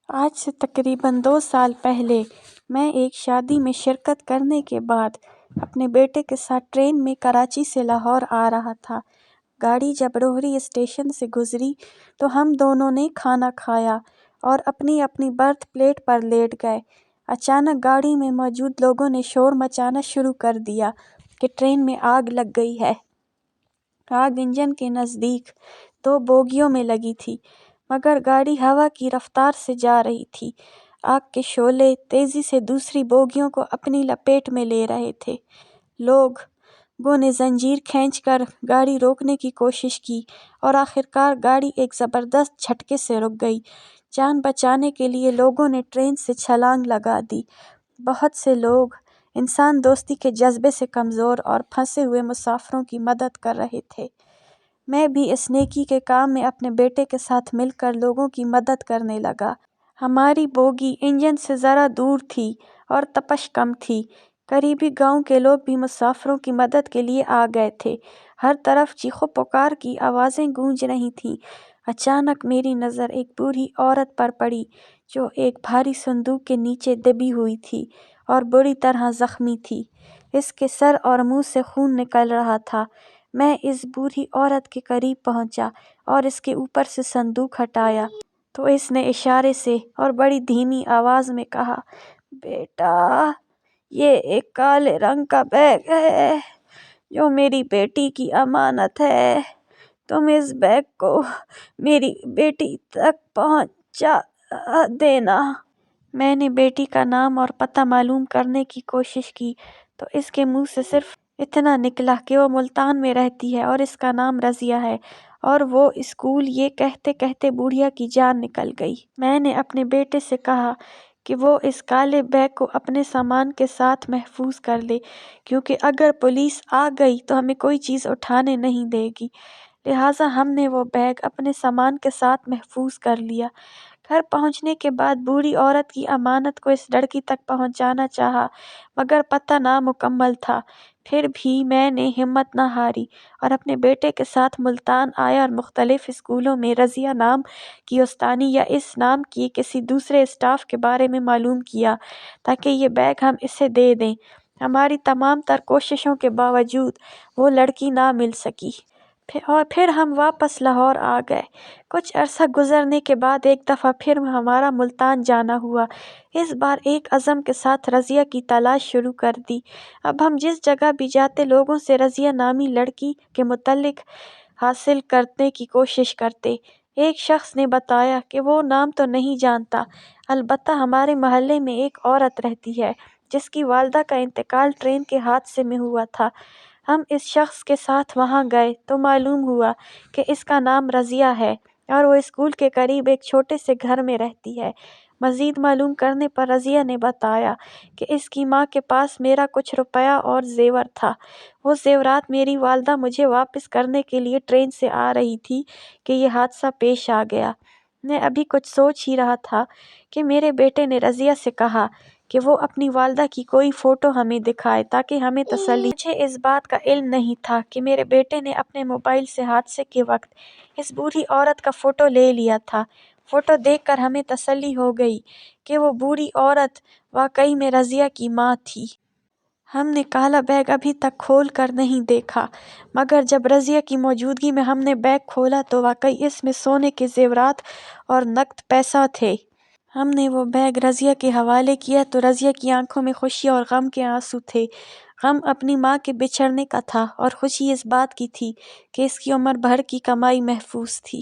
آج سے تقریباً 2 سال پہلے میں ایک شادی میں شرکت کرنے کے بعد اپنے بیٹے کے ساتھ ٹرین میں کراچی سے لاہور آ رہا تھا۔ گاڑی جب روہری اسٹیشن سے گزری تو ہم دونوں نے کھانا کھایا اور اپنی اپنی برتھ پلیٹ پر لیٹ گئے۔ اچانک گاڑی میں موجود لوگوں نے شور مچانا شروع کر دیا کہ ٹرین میں آگ لگ گئی ہے۔ آگ انجن کے نزدیک 2 بوگیوں میں لگی تھی، مگر گاڑی ہوا کی رفتار سے جا رہی تھی۔ آگ کے شعلے تیزی سے دوسری بوگیوں کو اپنی لپیٹ میں لے رہے تھے۔ لوگوں نے زنجیر کھینچ کر گاڑی روکنے کی کوشش کی اور آخرکار گاڑی ایک زبردست جھٹکے سے رک گئی۔ جان بچانے کے لیے لوگوں نے ٹرین سے چھلانگ لگا دی۔ بہت سے لوگ انسان دوستی کے جذبے سے کمزور اور پھنسے ہوئے مسافروں کی مدد کر رہے تھے۔ میں بھی اس نیکی کے کام میں اپنے بیٹے کے ساتھ مل کر لوگوں کی مدد کرنے لگا۔ ہماری بوگی انجن سے ذرا دور تھی اور تپش کم تھی۔ قریبی گاؤں کے لوگ بھی مسافروں کی مدد کے لیے آ گئے تھے۔ ہر طرف چیخ و پکار کی آوازیں گونج رہی تھیں۔ اچانک میری نظر ایک بوڑھی عورت پر پڑی جو ایک بھاری صندوق کے نیچے دبی ہوئی تھی اور بری طرح زخمی تھی۔ اس کے سر اور منہ سے خون نکل رہا تھا۔ میں اس بوڑھی عورت کے قریب پہنچا اور اس کے اوپر سے صندوق ہٹایا تو اس نے اشارے سے اور بڑی دھیمی آواز میں کہا، "بیٹا، یہ ایک کالے رنگ کا بیگ ہے جو میری بیٹی کی امانت ہے۔ تم اس بیگ کو میری بیٹی تک پہنچا دینا۔" میں نے بیٹی کا نام اور پتہ معلوم کرنے کی کوشش کی تو اس کے منہ سے صرف اتنا نکلا کہ وہ ملتان میں رہتی ہے اور اس کا نام رضیہ ہے اور وہ اسکول۔ یہ کہتے کہتے بڑھیا کی جان نکل گئی۔ میں نے اپنے بیٹے سے کہا کہ وہ اس کالے بیگ کو اپنے سامان کے ساتھ محفوظ کر لے، کیونکہ اگر پولیس آ گئی تو ہمیں کوئی چیز اٹھانے نہیں دے گی۔ لہٰذا ہم نے وہ بیگ اپنے سامان کے ساتھ محفوظ کر لیا۔ گھر پہنچنے کے بعد بوڑھی عورت کی امانت کو اس لڑکی تک پہنچانا چاہا، مگر پتہ نامکمل تھا۔ پھر بھی میں نے ہمت نہ ہاری اور اپنے بیٹے کے ساتھ ملتان آیا اور مختلف اسکولوں میں رضیہ نام کی استانی یا اس نام کی کسی دوسرے اسٹاف کے بارے میں معلوم کیا تاکہ یہ بیگ ہم اسے دے دیں۔ ہماری تمام تر کوششوں کے باوجود وہ لڑکی نہ مل سکی۔ اور پھر ہم واپس لاہور آ گئے۔ کچھ عرصہ گزرنے کے بعد ایک دفعہ پھر ہمارا ملتان جانا ہوا۔ اس بار ایک عزم کے ساتھ رضیہ کی تلاش شروع کر دی۔ اب ہم جس جگہ بھی جاتے لوگوں سے رضیہ نامی لڑکی کے متعلق حاصل کرنے کی کوشش کرتے۔ ایک شخص نے بتایا کہ وہ نام تو نہیں جانتا، البتہ ہمارے محلے میں ایک عورت رہتی ہے جس کی والدہ کا انتقال ٹرین کے حادثے میں ہوا تھا۔ ہم اس شخص کے ساتھ وہاں گئے تو معلوم ہوا کہ اس کا نام رضیہ ہے اور وہ اسکول کے قریب ایک چھوٹے سے گھر میں رہتی ہے۔ مزید معلوم کرنے پر رضیہ نے بتایا کہ اس کی ماں کے پاس میرا کچھ روپیہ اور زیور تھا۔ وہ زیورات میری والدہ مجھے واپس کرنے کے لیے ٹرین سے آ رہی تھی کہ یہ حادثہ پیش آ گیا۔ میں ابھی کچھ سوچ ہی رہا تھا کہ میرے بیٹے نے رضیہ سے کہا کہ وہ اپنی والدہ کی کوئی فوٹو ہمیں دکھائے تاکہ ہمیں تسلی۔ مجھے اس بات کا علم نہیں تھا کہ میرے بیٹے نے اپنے موبائل سے حادثے کے وقت اس بوڑھی عورت کا فوٹو لے لیا تھا۔ فوٹو دیکھ کر ہمیں تسلی ہو گئی کہ وہ بوڑھی عورت واقعی میں رضیہ کی ماں تھی۔ ہم نے کالا بیگ ابھی تک کھول کر نہیں دیکھا، مگر جب رضیہ کی موجودگی میں ہم نے بیگ کھولا تو واقعی اس میں سونے کے زیورات اور نقد پیسہ تھے۔ ہم نے وہ بیگ رضیہ کے حوالے کیا تو رضیہ کی آنکھوں میں خوشی اور غم کے آنسو تھے۔ غم اپنی ماں کے بچھڑنے کا تھا اور خوشی اس بات کی تھی کہ اس کی عمر بھر کی کمائی محفوظ تھی۔